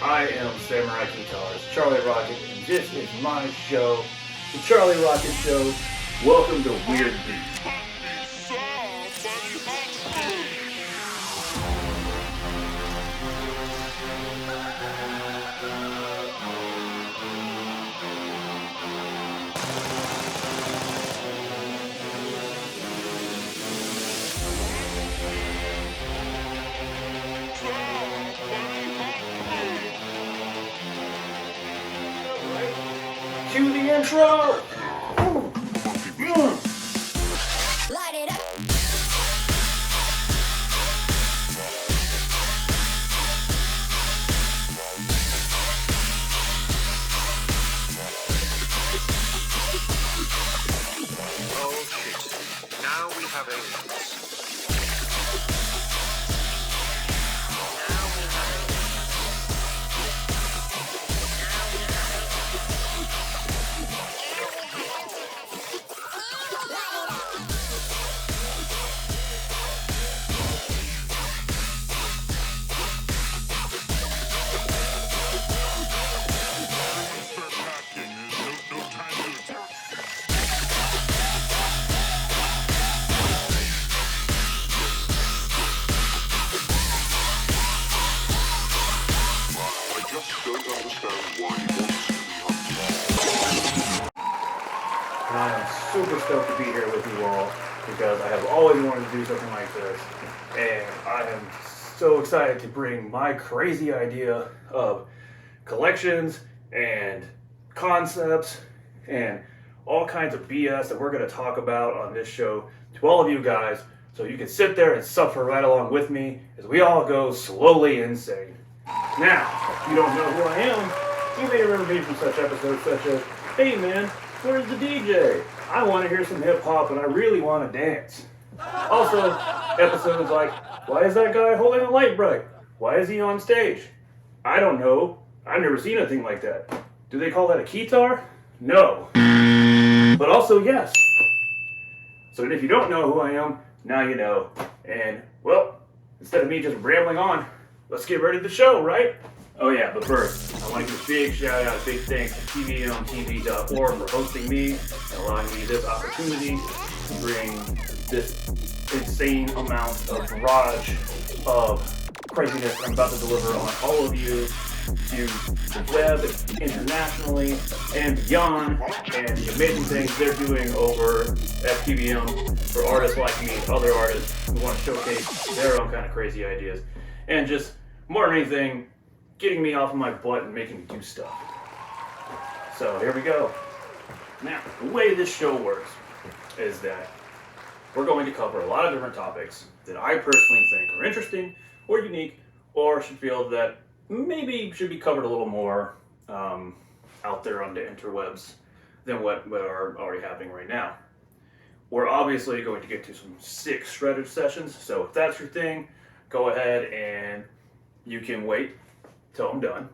I am Samurai Guitars, Charlie Rocket, and this is my show, The Charlie Rocket Show. Welcome to Weird Beat. Cue the intro! Light it up. Oh shit. Now we have aliens. And I am super stoked to be here with you all because I have always wanted to do something like this. And I am so excited to bring my crazy idea of collections and concepts and all kinds of BS that we're going to talk about on this show to all of you guys so you can sit there and suffer right along with me as we all go slowly insane. Now, if you don't know who I am, you may remember me from such episodes such as, hey man, where's the DJ? I want to hear some hip hop and I really want to dance. Also, episodes like, why is that guy holding a light bright? Why is he on stage? I don't know. I've never seen anything like that. Do they call that a keytar? No. But also, yes. So if you don't know who I am, now you know. And, well, instead of me just rambling on, let's get ready to the show, right? Oh yeah, but first, I want to give a big shout out, a big thanks to TVOnTV.org for hosting me and allowing me this opportunity to bring this insane amount of barrage of craziness I'm about to deliver on all of you to the web, internationally, and beyond, and the amazing things they're doing over at TVM for artists like me, other artists who want to showcase their own kind of crazy ideas, and just more than anything, getting me off of my butt and making me do stuff. So here we go. Now, the way this show works is that we're going to cover a lot of different topics that I personally think are interesting or unique or should feel that maybe should be covered a little more out there on the interwebs than what are already happening right now. We're obviously going to get to some sick shredded sessions, so if that's your thing, go ahead and you can wait till I'm done.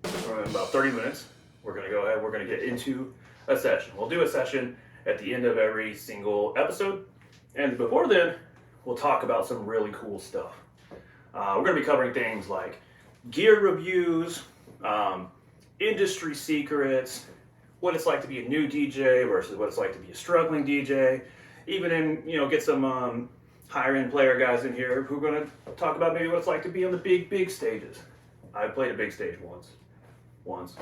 In about 30 minutes, we're going to go ahead, we're going to get into a session. We'll do a session at the end of every single episode, and before then, we'll talk about some really cool stuff. We're going to be covering things like gear reviews, industry secrets, what it's like to be a new DJ versus what it's like to be a struggling DJ, even in, get some higher end player guys in here who are going to talk about maybe what it's like to be on the big stages. I played a big stage once,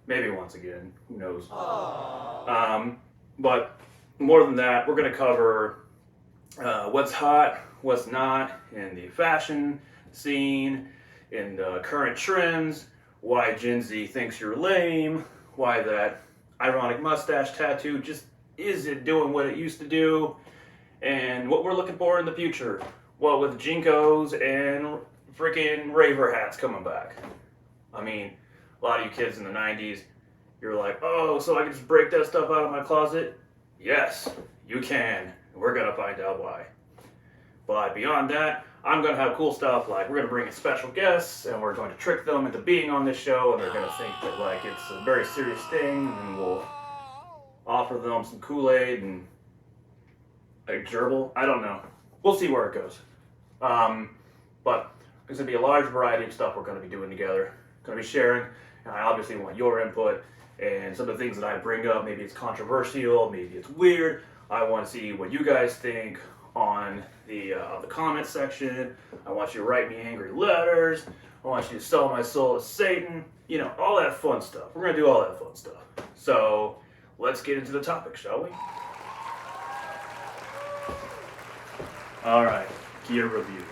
maybe once again, who knows. But more than that, we're going to cover what's hot, what's not in the fashion scene, in the current trends, why Gen Z thinks you're lame, why that ironic mustache tattoo just isn't doing what it used to do, and what we're looking for in the future. Well, with Jinkos and freaking raver hats coming back. I mean, a lot of you kids in the 90s, you're like, oh, so I can just break that stuff out of my closet? Yes, you can. We're going to find out why. But beyond that, I'm going to have cool stuff like we're going to bring in special guests and we're going to trick them into being on this show and they're going to think that like it's a very serious thing and we'll offer them some Kool-Aid and a gerbil. I don't know. We'll see where it goes. But I'm There's going to be a large variety of stuff we're going to be doing together, going to be sharing, and I obviously want your input and some of the things that I bring up. Maybe it's controversial, maybe it's weird. I want to see what you guys think on the comments section. I want you to write me angry letters. I want you to sell my soul to Satan. You know, all that fun stuff. We're going to do all that fun stuff. So let's get into the topic, shall we? All right, gear reviews.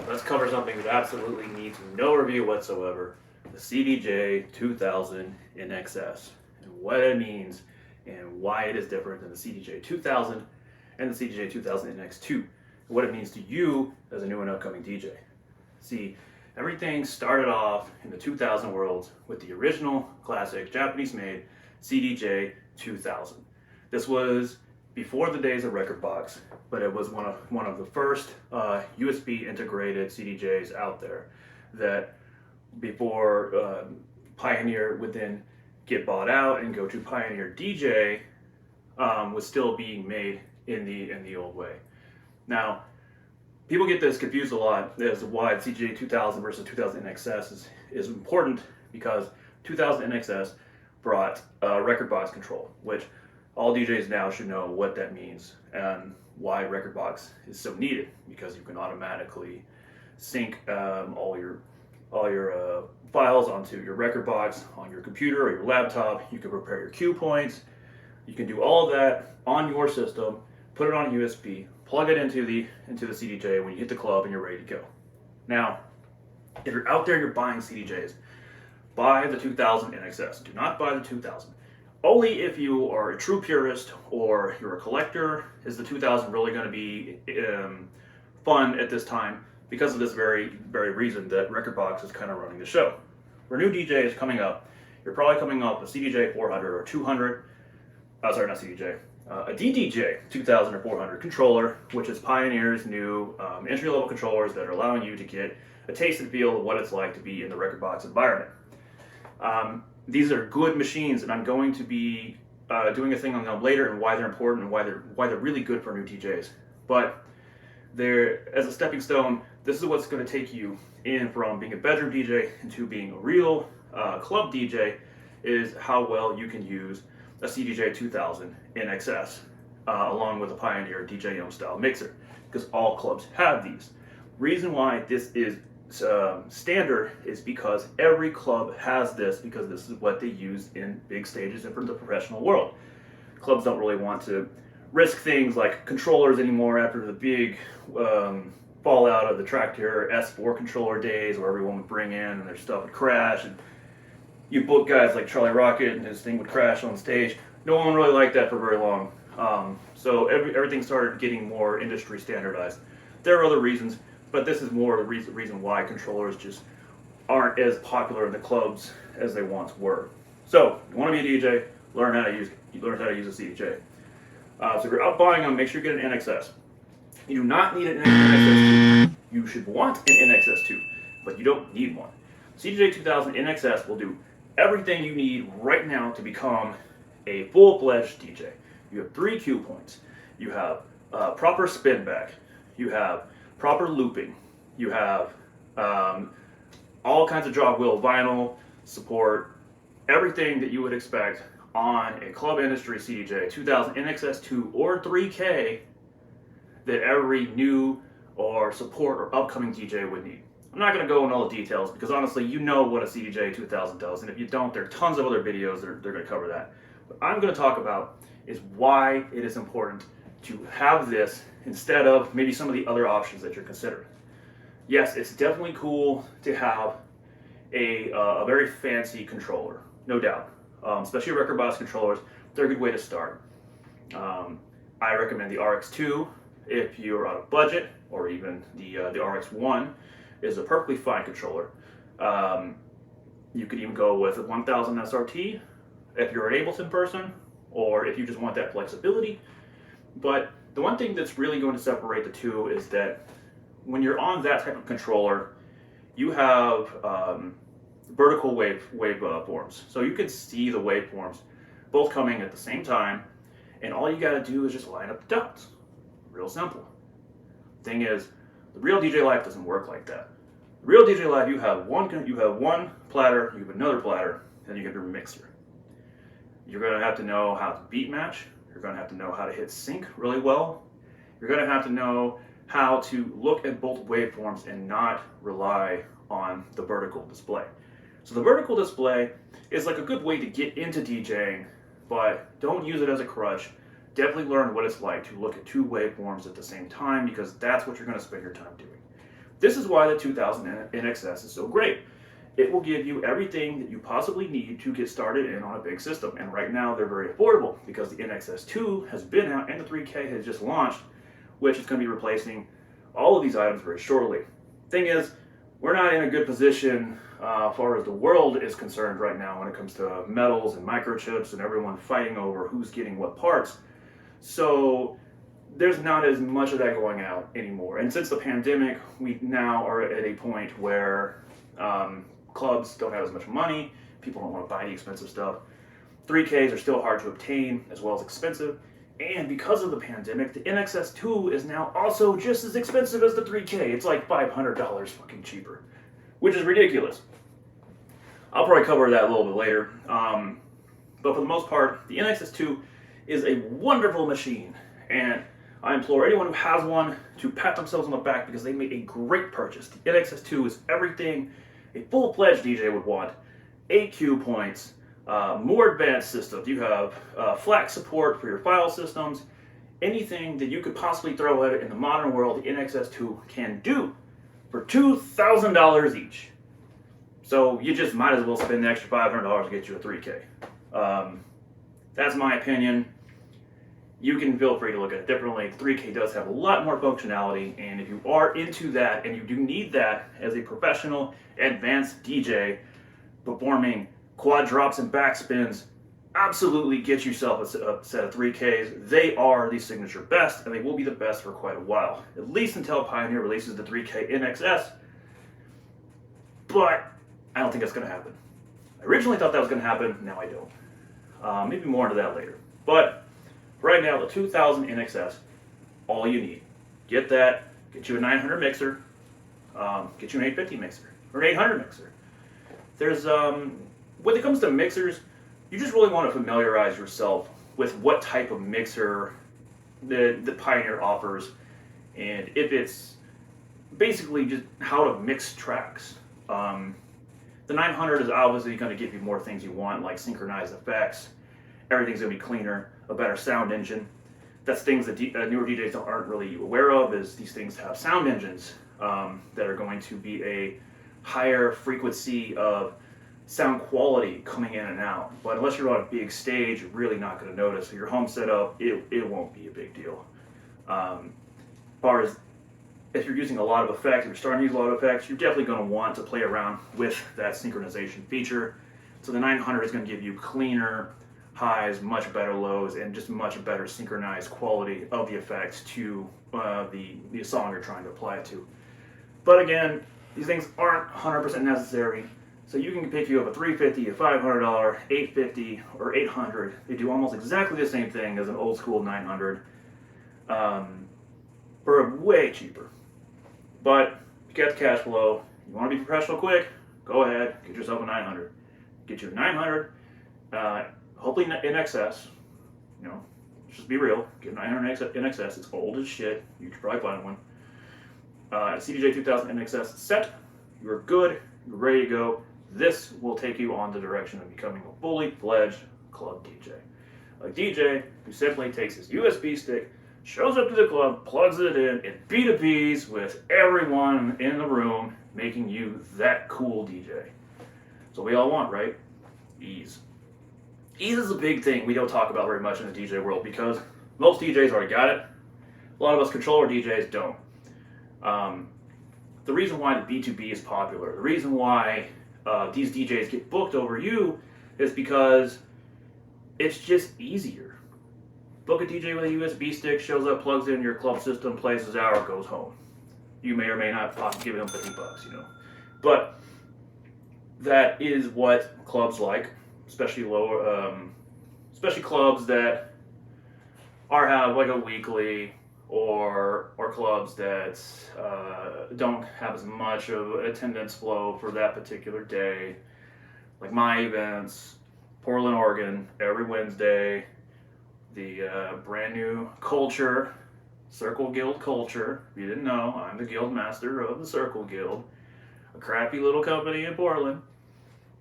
Let's cover something that absolutely needs no review whatsoever. The CDJ2000NXS and what it means and why it is different than the CDJ2000 and the CDJ2000NX2 and what it means to you as a new and upcoming DJ. See, everything started off in the 2000 world with the original classic Japanese-made CDJ2000. This was before the days of record box, but it was one of the first USB integrated CDJs out there that before Pioneer would then get bought out and go to Pioneer DJ was still being made in the old way. Now, people get this confused a lot as to why CDJ2000 versus 2000NXS is important, because 2000NXS brought record box control, which all DJs now should know what that means and why record box is so needed, because you can automatically sync all your files onto your record box on your computer or your laptop. You can prepare your cue points. You can do all of that on your system, put it on USB, plug it into the CDJ when you hit the club and you're ready to go. Now, if you're out there, you're buying CDJs, buy the 2000NXS. Do not buy the 2000. Only if you are a true purist or you're a collector is the 2000 really going to be fun at this time, because of this very reason that record box is kind of running the show. For new DJs coming up, you're probably coming up with CDJ 400 or 200. Sorry, not CDJ. A DDJ 2000 or 400 controller, which is Pioneer's new entry-level controllers that are allowing you to get a taste and feel of what it's like to be in the record box environment. These are good machines, and I'm going to be doing a thing on them later and why they're important and why they're really good for new DJs. But they're, as a stepping stone, this is what's going to take you in from being a bedroom DJ into being a real club DJ, is how well you can use a CDJ2000NXS along with a Pioneer DJ style mixer, because all clubs have these. Reason why this is standard is because every club has this, because this is what they use in big stages and for the professional world. Clubs don't really want to risk things like controllers anymore after the big fallout of the Traktor S4 controller days, where everyone would bring in and their stuff would crash, and you book guys like Charlie Rocket and his thing would crash on stage. No one really liked that for very long. So everything started getting more industry standardized. There are other reasons, but this is more the reason why controllers just aren't as popular in the clubs as they once were. So, you want to be a DJ, learn how to use a CDJ. So if you're out buying them, make sure you get an NXS. You do not need an NXS2. You should want an NXS2, but you don't need one. CDJ2000NXS will do everything you need right now to become a full-fledged DJ. You have 3 cue points. You have proper spin back. You have proper looping. You have all kinds of jog wheel vinyl support, everything that you would expect on a club industry CDJ 2000NXS2 or 3K that every new or support or upcoming DJ would need. I'm not going to go into all the details, because honestly, you know what a CDJ2000 does, and if you don't, there are tons of other videos that they're going to cover that. What I'm going to talk about is why it is important to have this instead of maybe some of the other options that you're considering. Yes, it's definitely cool to have a very fancy controller, no doubt. Especially record box controllers, they're a good way to start. I recommend the RX2 if you're on a budget, or even the RX1 is a perfectly fine controller. You could even go with a 1000 SRT if you're an Ableton person, or if you just want that flexibility. But the one thing that's really going to separate the two is that when you're on that type of controller, you have vertical waveforms. So you can see the waveforms both coming at the same time, and all you gotta do is just line up the dots. Real simple. Thing is, the real DJ life doesn't work like that. Real DJ Live, you have one platter, you have another platter, and you have your mixer. You're going to have to know how to beat match. You're going to have to know how to hit sync really well. You're going to have to know how to look at both waveforms and not rely on the vertical display. So the vertical display is like a good way to get into DJing, but don't use it as a crutch. Definitely learn what it's like to look at two waveforms at the same time, because that's what you're going to spend your time doing. This is why the 2000NXS is so great. It will give you everything that you possibly need to get started in on a big system. And right now they're very affordable because the NXS2 has been out and the 3K has just launched, which is going to be replacing all of these items very shortly. Thing is, we're not in a good position as far as the world is concerned right now when it comes to metals and microchips and everyone fighting over who's getting what parts. So there's not as much of that going out anymore. And since the pandemic, we now are at a point where clubs don't have as much money, people don't want to buy the expensive stuff. 3Ks are still hard to obtain as well as expensive. And because of the pandemic, the NXS2 is now also just as expensive as the 3K. It's like $500 fucking cheaper, which is ridiculous. I'll probably cover that a little bit later. But for the most part, the NXS2 is a wonderful machine. And I implore anyone who has one to pat themselves on the back because they made a great purchase. The NXS2 is everything a full-fledged DJ would want. 8 cue points, more advanced systems. You have FLAC support for your file systems. Anything that you could possibly throw at it in the modern world, the NXS2 can do for $2,000 each. So you just might as well spend the extra $500 to get you a 3K. That's my opinion. You can feel free to look at it differently. 3K does have a lot more functionality, and if you are into that, and you do need that as a professional, advanced DJ, performing quad drops and backspins, absolutely get yourself a set of 3Ks. They are the signature best, and they will be the best for quite a while. At least until Pioneer releases the 3K NXS. But I don't think that's going to happen. I originally thought that was going to happen, now I don't. Maybe more into that later. But right now, the 2000 NXS, all you need. Get that, get you a 900 mixer, get you an 850 mixer, or an 800 mixer. There's, when it comes to mixers, you just really want to familiarize yourself with what type of mixer the Pioneer offers, and if it's basically just how to mix tracks. The 900 is obviously going to give you more things you want, like synchronized effects. Everything's going to be cleaner, a better sound engine. That's things that newer DJs aren't really aware of, is these things have sound engines that are going to be a higher frequency of sound quality coming in and out. But unless you're on a big stage, you're really not going to notice. So your home setup, it won't be a big deal. As far as if you're using a lot of effects, if you're starting to use a lot of effects, you're definitely going to want to play around with that synchronization feature. So the 900 is going to give you cleaner highs, much better lows, and just much better synchronized quality of the effects to the song you're trying to apply it to. But again, these things aren't 100% necessary. So you can pick you up a $350, a $500, $850, or $800. They do almost exactly the same thing as an old school 900 for way cheaper. But if you got the cash flow, you want to be professional quick, go ahead, get yourself a 900. Get you a 900, hopefully in excess. You know, let's just be real. Get a 900 in excess. It's old as shit. You should probably find one. CDJ2000NXS set. You're good. You're ready to go. This will take you on the direction of becoming a fully fledged club DJ. A DJ who simply takes his USB stick, shows up to the club, plugs it in, and B2Bs with everyone in the room, making you that cool DJ. So we all want, right? Ease. Ease is a big thing we don't talk about very much in the DJ world because most DJs already got it. A lot of us controller DJs don't. The reason why the B2B is popular, the reason why these DJs get booked over you is because it's just easier. Book a DJ with a USB stick, shows up, plugs in your club system, plays his hour, goes home. You may or may not give him $50, you know. But that is what clubs like, especially especially clubs that have like a weekly or clubs that don't have as much of an attendance flow for that particular day. Like my events, Portland, Oregon, every Wednesday. The brand new culture, Circle Guild culture. If you didn't know, I'm the guild master of the Circle Guild, a crappy little company in Portland.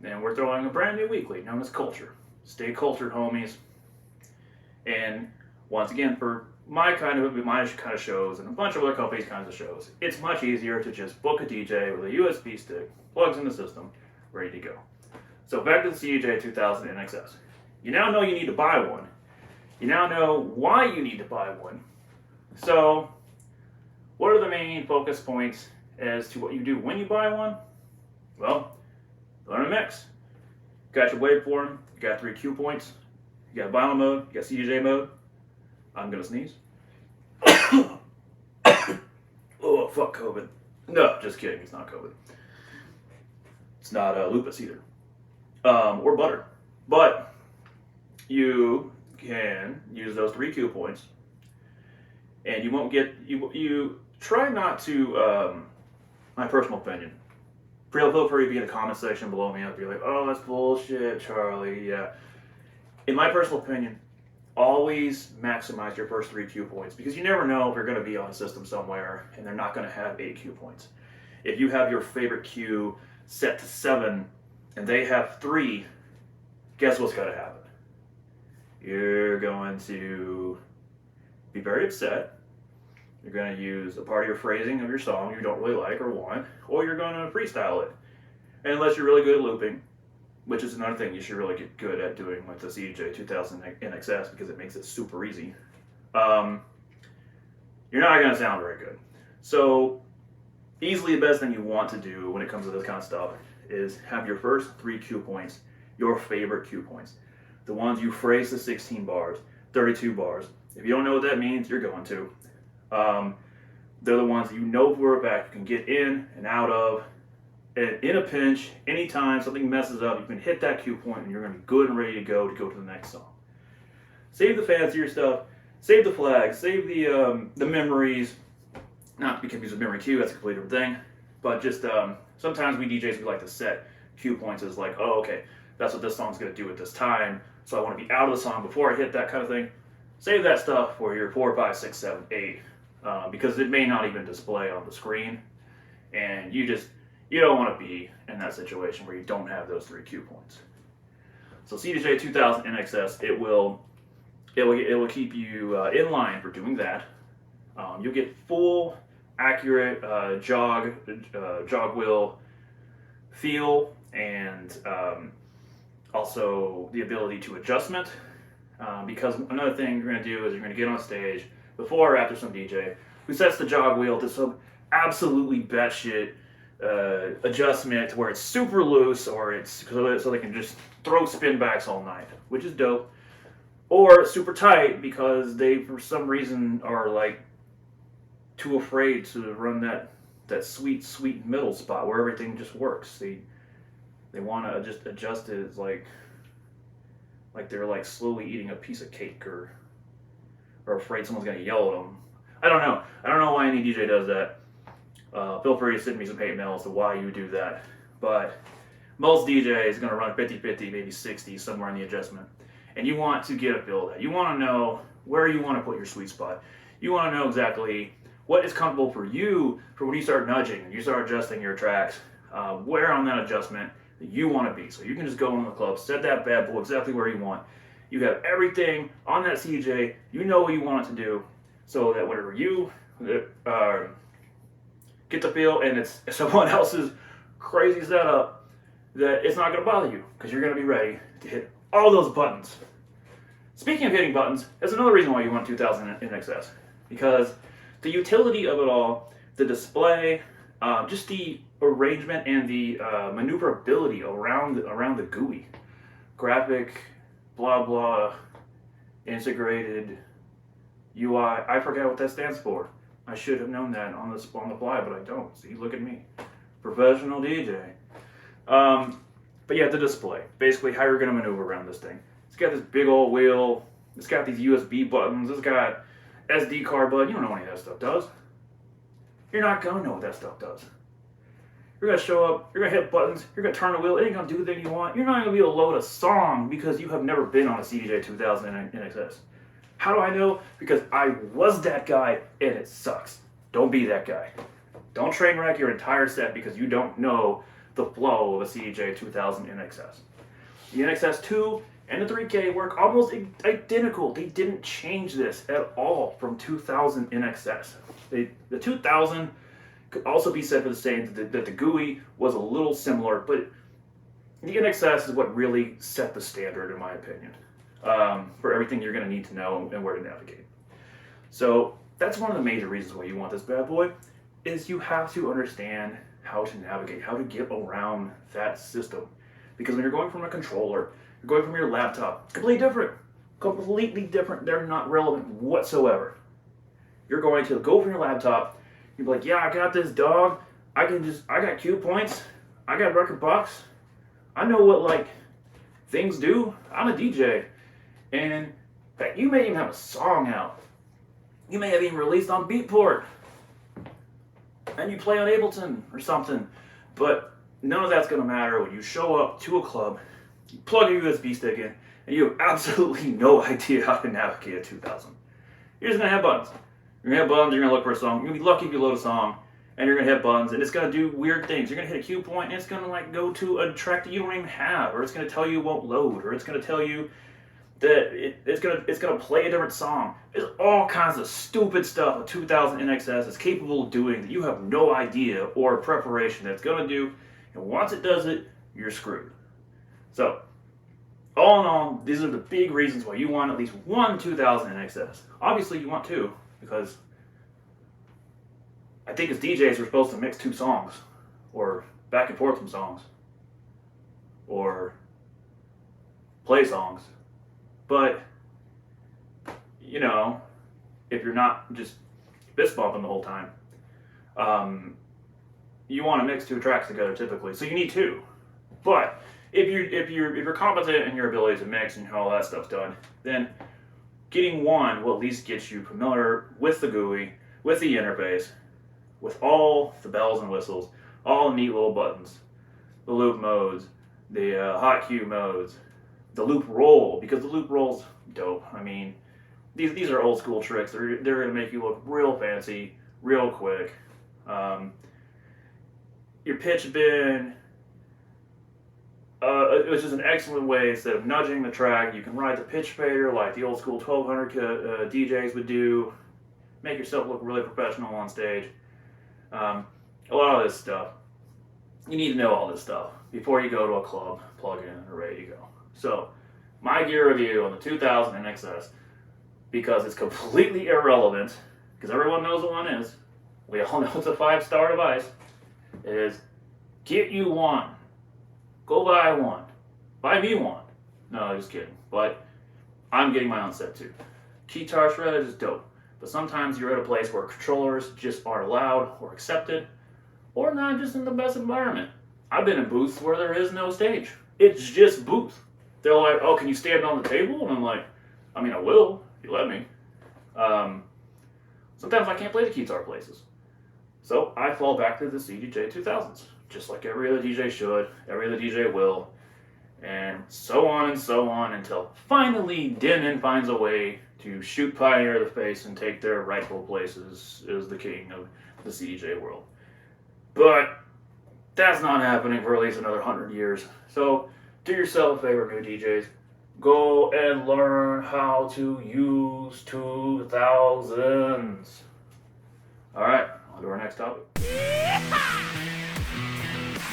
And we're throwing a brand new weekly known as Culture. Stay cultured, homies. And once again, for my kind of shows and a bunch of other companies' kinds of shows, it's much easier to just book a DJ with a USB stick, plugs in the system, ready to go. So back to the CDJ2000NXS. You now know you need to buy one. You now know why you need to buy one. So, what are the main focus points as to what you do when you buy one? Well, learn a mix. Got your waveform, you got 3 cue points, you got vinyl mode, you got CDJ mode. I'm gonna sneeze. Oh, fuck COVID. No, just kidding, it's not COVID. It's not lupus either. Or butter. But you can use those 3 cue points, and you won't get, you try not to, my personal opinion, feel free to be in the comment section below me if you're like, oh, that's bullshit, Charlie. Yeah. In my personal opinion, always maximize your first 3 cue points, because you never know if you're going to be on a system somewhere and they're not going to have 8 cue points. If you have your favorite cue set to 7 and they have 3, guess what's going to happen? You're going to be very upset. You're going to use a part of your phrasing of your song you don't really like or want, or you're going to freestyle it. And unless you're really good at looping, which is another thing you should really get good at doing with the CDJ2000NXS, because it makes it super easy, you're not going to sound very good. So easily the best thing you want to do when it comes to this kind of stuff is have your first 3 cue points, your favorite cue points. The ones you phrase to 16 bars, 32 bars. If you don't know what that means, you're going to. They're the ones that you know for a fact you can get in and out of. And in a pinch, anytime something messes up, you can hit that cue point and you're going to be good and ready to go to the next song. Save the fancier stuff. Save the flags. Save the memories. Not to be confused with memory cue, that's a completely different thing. But just sometimes we DJs, we like to set cue points as like, oh, okay, that's what this song's going to do at this time. So I want to be out of the song before I hit that kind of thing. Save that stuff for your 4, 5, 6, 7, 8. Because it may not even display on the screen. And you don't want to be in that situation where you don't have those 3 cue points. So CDJ2000NXS, it will keep you in line for doing that. You'll get full, accurate jog wheel feel, and also the ability to adjustment. Because another thing you're going to do is you're going to get on stage before or after some DJ who sets the jog wheel to some absolutely batshit adjustment to where it's super loose, or it's so they can just throw spin backs all night, which is dope, or super tight because they for some reason are like too afraid to run that sweet middle spot where everything just works. They want to just adjust it as like they're like slowly eating a piece of cake, or afraid someone's gonna yell at them. I don't know why any DJ does that. Feel free to send me some hate mail as to why you do that. But most DJs is going to run 50-50, maybe 60, somewhere in the adjustment. And you want to get a feel of that. You want to know where you want to put your sweet spot. You want to know exactly what is comfortable for you for when you start nudging and you start adjusting your tracks, where on that adjustment that you want to be. So you can just go in the club, set that bad boy exactly where you want. You have everything on that CJ. You know what you want it to do, so that whatever you get the feel and it's someone else's crazy setup, that it's not going to bother you because you're going to be ready to hit all those buttons. Speaking of hitting buttons, that's another reason why you want 2000NXS, because the utility of it all, the display, just the arrangement and the maneuverability around the GUI, graphic, blah blah, integrated UI. I forgot what that stands for. I should have known that on the fly, but I don't. See, look at me, professional DJ. But yeah, the display, basically how you're gonna maneuver around this thing. It's got this big old wheel. It's got these USB buttons. It's got SD card, bud. You don't know what any of that stuff does. You're not gonna know what that stuff does. You're gonna show up, you're gonna hit buttons, you're gonna turn the wheel, it ain't gonna do the thing you want. You're not gonna be able to load a song because you have never been on a CDJ2000NXS. How do I know? Because I was that guy and it sucks. Don't be that guy. Don't train wreck your entire set because you don't know the flow of a CDJ2000NXS. The NXS2 and the 3K work almost identical. They didn't change this at all from 2000 NXS. The 2000 could also be said for the same, that the GUI was a little similar, but the NXS is what really set the standard, in my opinion, for everything you're going to need to know and where to navigate. So that's one of the major reasons why you want this bad boy, is you have to understand how to navigate, how to get around that system. Because when you're going from a controller, you're going from your laptop, completely different. Completely different. They're not relevant whatsoever. You're going to go from your laptop, you'll be like, yeah, I got this, dog. I got cue points. I got record box. I know what, like, things do. I'm a DJ. And in fact, you may even have a song out. You may have even released on Beatport. And you play on Ableton or something. But none of that's going to matter when you show up to a club, you plug your USB stick in, and you have absolutely no idea how to navigate a 2000. You're just going to have buttons. You're going to have buttons, you're going to look for a song. You're going to be lucky if you load a song, and you're going to hit buttons, and it's going to do weird things. You're going to hit a cue point, and it's going to like go to a track that you don't even have, or it's going to tell you it won't load, or it's going to tell you that it's going to play a different song. There's all kinds of stupid stuff a 2000 NXS is capable of doing that you have no idea or preparation that it's going to do, and once it does it, you're screwed. So, all in all, these are the big reasons why you want at least one 2000 NXS. Obviously, you want two, because I think as DJs we're supposed to mix two songs, or back and forth from songs, or play songs. But, you know, if you're not just fist bumping the whole time, you want to mix two tracks together typically, so you need two. But if you're competent in your ability to mix and how all that stuff's done, then getting one will at least get you familiar with the GUI, with the interface, with all the bells and whistles, all the neat little buttons, the loop modes, the hot cue modes, the loop roll, because the loop roll's dope. I mean, these are old school tricks. They're going to make you look real fancy, real quick. Your pitch bend, it was just an excellent way. Instead of nudging the track, you can ride the pitch fader like the old school 1200 DJs would do. Make yourself look really professional on stage. A lot of this stuff, you need to know all this stuff before you go to a club, plug in, and ready to go. So, my gear review on the 2000 NXS, because it's completely irrelevant, because everyone knows what one is, we all know it's a 5-star device, is get you one. Go buy one. Buy me one. No, just kidding. But I'm getting my own set too. Guitar shredded is dope, but sometimes you're at a place where controllers just aren't allowed or accepted, or not just in the best environment. I've been in booths where there is no stage. It's just booth. They're like, oh, can you stand on the table? And I'm like, I mean, I will, if you let me. Sometimes I can't play the guitar places. So I fall back to the CDJ2000s, just like every other DJ should, every other DJ will, and so on until finally Denon finds a way to shoot Pioneer in the face and take their rightful places as the king of the CDJ world. But that's not happening for at least another 100 years. So do yourself a favor, new DJs. Go and learn how to use 2000s. Alright, on to our next topic.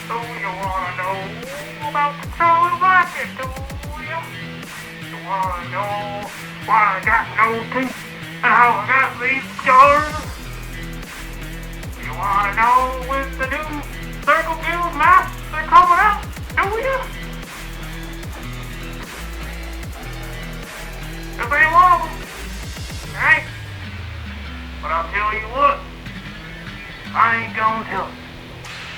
So you wanna know about controlling rocket, do you? You wanna know why I got no teeth and how I got these scars? You wanna know with the new Circle Guild masks they're coming out, do you? This ain't one of them, right? But I'll tell you what, I ain't gonna tell you.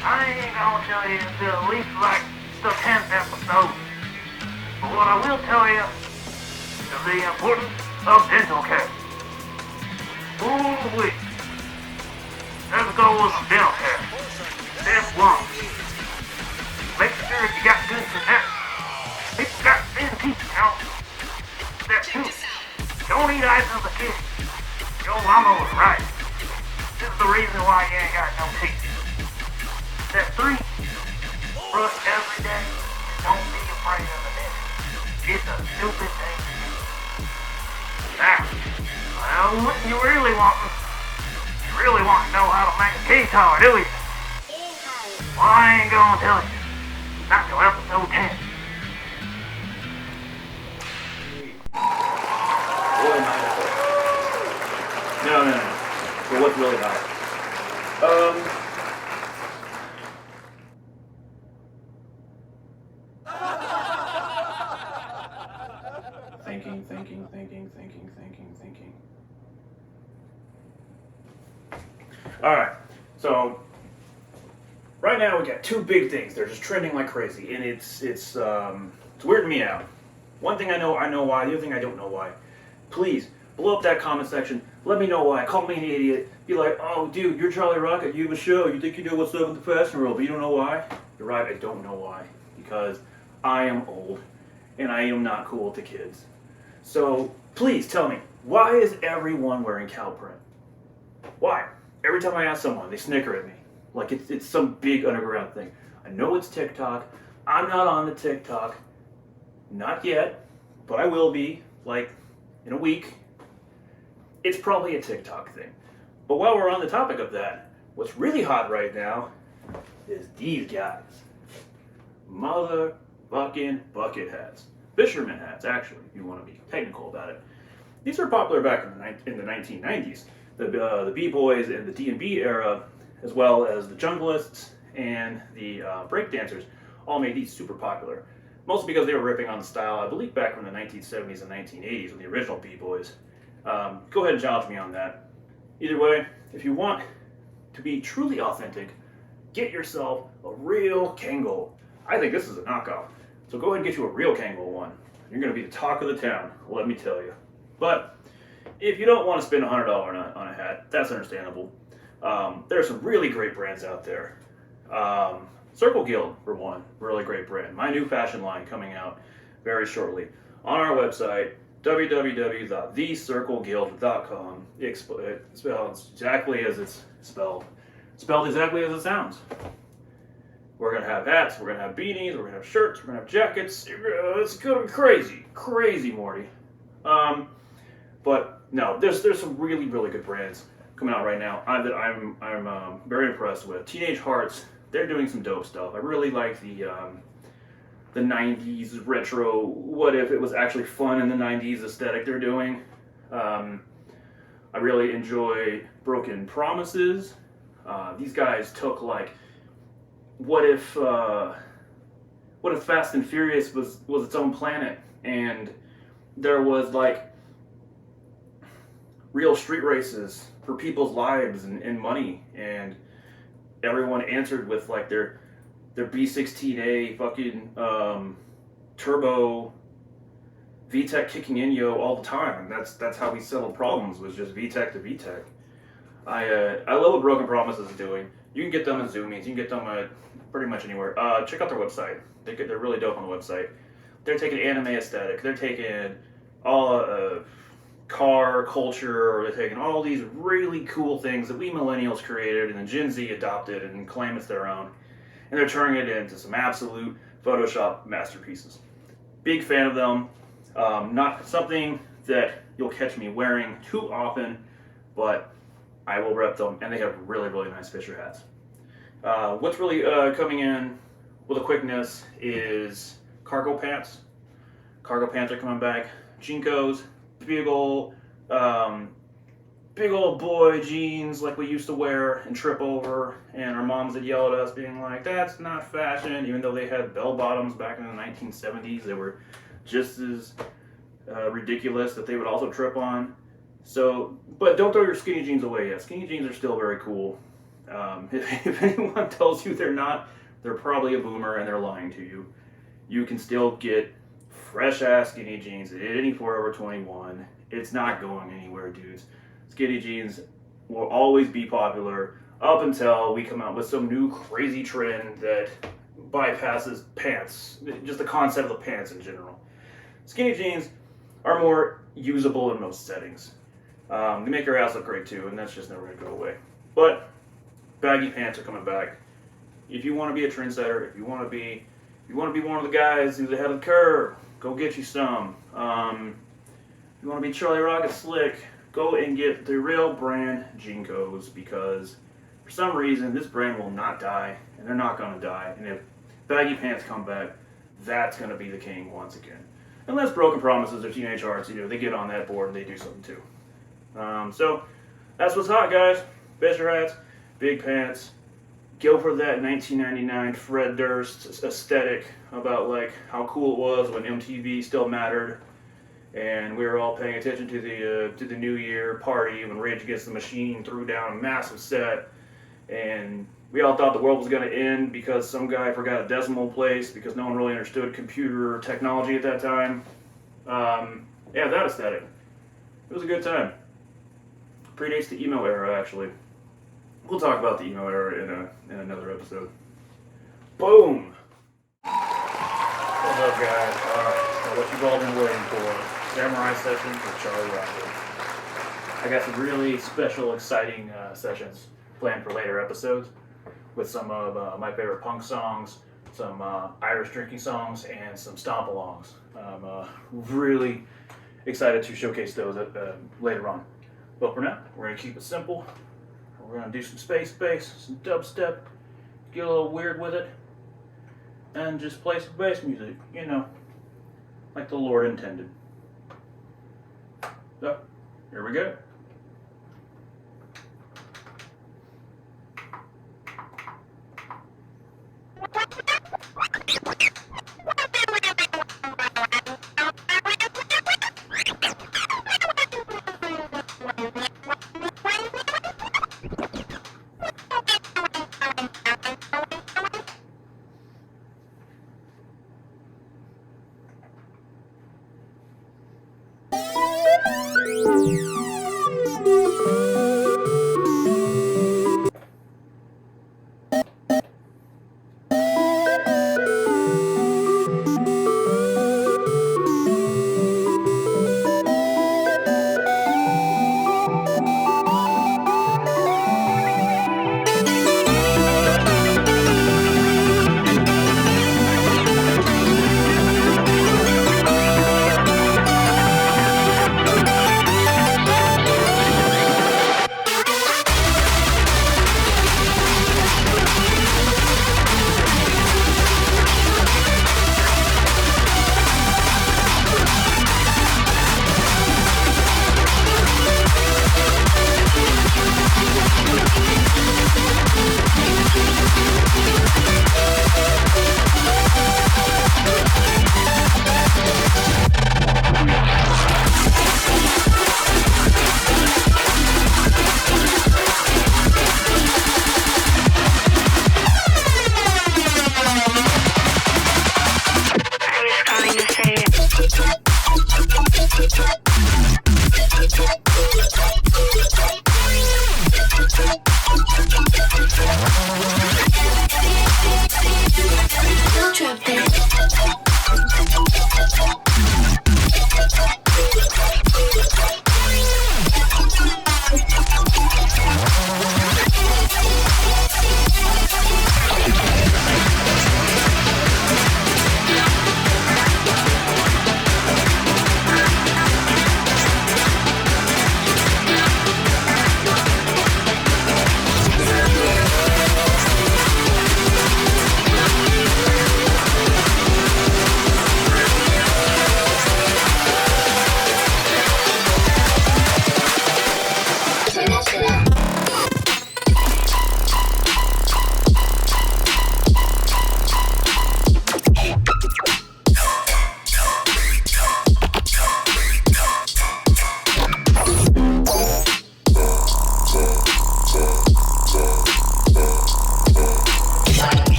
I ain't gonna tell you until at least like the 10th episode. But what I will tell you is the importance of dental care. Ooh-wee. Let's go with some dental care. Step 1. Make sure you got good genetics. People got thin teeth, you know. Step 2. Don't eat ice as a kid. Your mama was right. This is the reason why you ain't got no teeth. Step 3. Brush every day. Don't be afraid of the dentist. It's a stupid thing to do. Now, well, what you really want to know how to make a key tower, do you? Well, I ain't gonna tell you. Not till episode 10. Really nice. No. But what's really nice? Thinking. Alright, so right now we got two big things. They're just trending like crazy, and it's weirding me out. One thing I know why. The other thing I don't know why. Please blow up that comment section. Let me know why. Call me an idiot. Be like, oh, dude, you're Charlie Rocket. You have a show. You think you know what's up with the fashion world, but you don't know why. You're right. I don't know why, because I am old, and I am not cool with the kids. So please tell me, why is everyone wearing cow print? Why? Every time I ask someone, they snicker at me. Like it's some big underground thing. I know it's TikTok. I'm not on the TikTok. Not yet, but I will be, like, in a week. It's probably a TikTok thing. But while we're on the topic of that, what's really hot right now is these guys. Motherfucking bucket hats. Fisherman hats, actually, if you want to be technical about it. These were popular back in the 1990s. The B-boys and the D&B era, as well as the junglists and the breakdancers, all made these super popular. Mostly because they were ripping on the style, I believe, back from the 1970s and 1980s when the original B-boys. Go ahead and challenge me on that. Either way, if you want to be truly authentic, get yourself a real Kangol. I think this is a knockoff. So go ahead and get you a real Kangol one. You're going to be the talk of the town, let me tell you. But if you don't want to spend $100 on a hat, that's understandable. There are some really great brands out there. Circle Guild, for one, really great brand. My new fashion line coming out very shortly on our website, www.thecircleguild.com. It spells exactly as it's spelled. Spelled exactly as it sounds. We're going to have hats, we're going to have beanies, we're going to have shirts, we're going to have jackets. It's going to be crazy. Crazy, Morty. But no, there's some really, really good brands coming out right now that I'm very impressed with. Teenage Hearts, they're doing some dope stuff. I really like the 90s retro, what if it was actually fun in the 90s aesthetic they're doing. I really enjoy Broken Promises. These guys took, like, what if Fast and Furious was its own planet and there was, like, real street races for people's lives and money, and everyone answered with, like, their B16A fucking turbo VTEC kicking in yo all the time. That's how we settled problems, was just VTEC to VTEC. I love what Broken Promises is doing. You can get them at Zoomies. You can get them at pretty much anywhere. Check out their website. They're really dope on the website. They're taking anime aesthetic. They're taking all car culture. They're taking all these really cool things that we millennials created and the Gen Z adopted and claim it's their own. And they're turning it into some absolute Photoshop masterpieces. Big fan of them. Not something that you'll catch me wearing too often, but I will rep them, and they have really, really nice Fisher hats. What's really coming in with a quickness is cargo pants. Cargo pants are coming back. Jinkos, big old boy jeans like we used to wear and trip over, and our moms would yell at us being like, that's not fashion, even though they had bell bottoms back in the 1970s. They were just as ridiculous that they would also trip on. So, but don't throw your skinny jeans away yet. Skinny jeans are still very cool. If anyone tells you they're not, they're probably a boomer and they're lying to you. You can still get fresh ass skinny jeans at any Forever 21. It's not going anywhere, dudes. skinny jeans will always be popular up until we come out with some new crazy trend that bypasses pants, just the concept of the pants in general. Skinny jeans are more usable in most settings. They make your ass look great too, and that's just never going to go away. But baggy pants are coming back. If you want to be a trendsetter, if you want to be one of the guys who's ahead of the curve, go get you some. If you want to be Charlie Rocket slick, go and get the real brand Jinkos, because for some reason this brand will not die, and they're not going to die. And if baggy pants come back, that's going to be the king once again. Unless Broken Promises or Teenage Hearts, they get on that board and they do something too. So that's what's hot, guys. Bizzare hats, big pants. Go for that 1999 Fred Durst aesthetic about like how cool it was when MTV still mattered, and we were all paying attention to the New Year party when Rage Against the Machine threw down a massive set, and we all thought the world was going to end because some guy forgot a decimal place because no one really understood computer technology at that time. Yeah, that aesthetic. It was a good time. Predates the emo era, actually. We'll talk about the emo era in another episode. Boom! What's up, guys? What you've all been waiting for. Samurai sessions with Charlie Rocket. I got some really special, exciting sessions planned for later episodes with some of my favorite punk songs, some Irish drinking songs, and some stomp-alongs. I'm really excited to showcase those later on. But for now, we're going to keep it simple. We're going to do some space bass, some dubstep, get a little weird with it, and just play some bass music, like the Lord intended. So, here we go.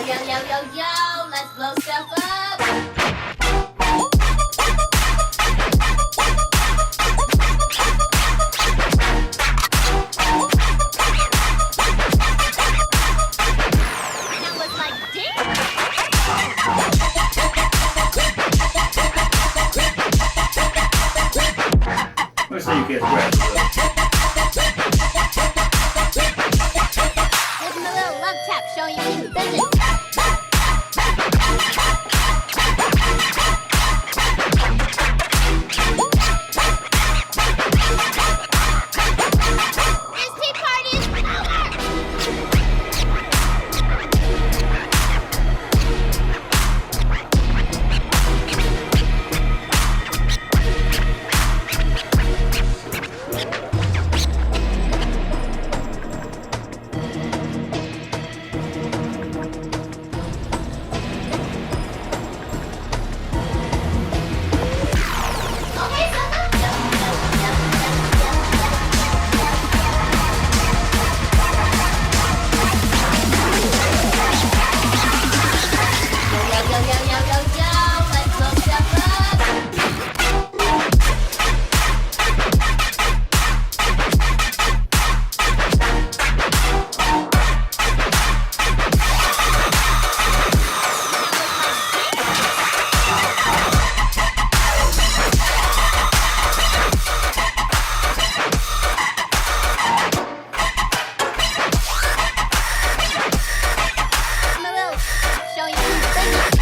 yo, yo, yo, yo, let's blow stuff up. That was like, damn. Let's say you can't grab it. Give him a little love tap, showing you mean business. This tea party is over! Okay, yo, yo, yo, yo, yo, yo, let's blow stuff up. Give him a little showing you mean business.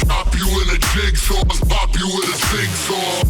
Pop you in a jigsaw, pop you with a jigsaw.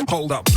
Hold up.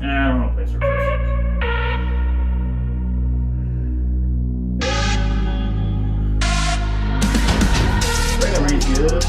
I don't want to play Star Trek 6. We're gonna range good.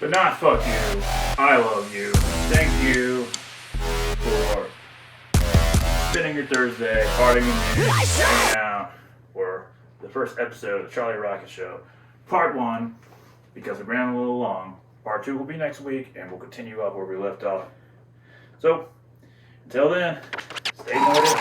But not fuck you. I love you. Thank you for spending your Thursday partying with me, hanging out for the first episode of the Charlie Rocket Show. Part 1, because it ran a little long. Part 2 will be next week, and we'll continue up where we left off. So, until then, stay motivated.